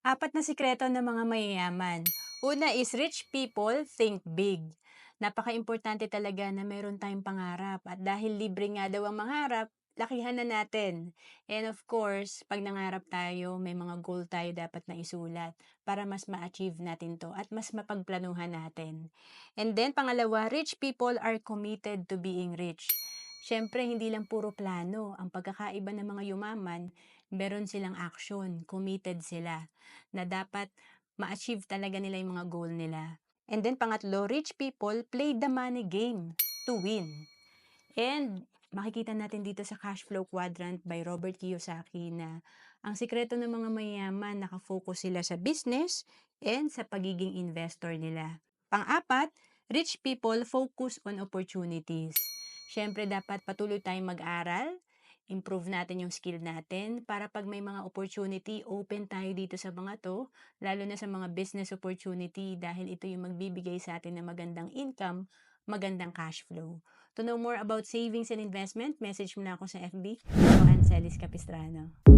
Apat na sikreto ng mga mayayaman. Una is rich people think big. Napaka-importante talaga na meron tayong pangarap at dahil libre nga daw ang mangarap, lakihan na natin. And of course, pag nangarap tayo, may mga goal tayo dapat na isulat para mas ma-achieve natin to at mas mapagplanuhan natin. And then pangalawa, rich people are committed to being rich. Siyempre, hindi lang puro plano. Ang pagkakaiba ng mga yumaman, meron silang action, committed sila na dapat ma-achieve talaga nila yung mga goal nila. And then pangatlo, rich people play the money game to win. And makikita natin dito sa Cash Flow Quadrant by Robert Kiyosaki na ang sikreto ng mga mayayaman, nakafocus sila sa business and sa pagiging investor nila. Pang-apat, rich people focus on opportunities. Siyempre dapat patuloy tayong mag-aral, improve natin yung skill natin para pag may mga opportunity, open tayo dito sa mga to, lalo na sa mga business opportunity dahil ito yung magbibigay sa atin ng magandang income, magandang cash flow. To know more about savings and investment, message mo na ako sa FB. Ako, Ancelis Capistrano.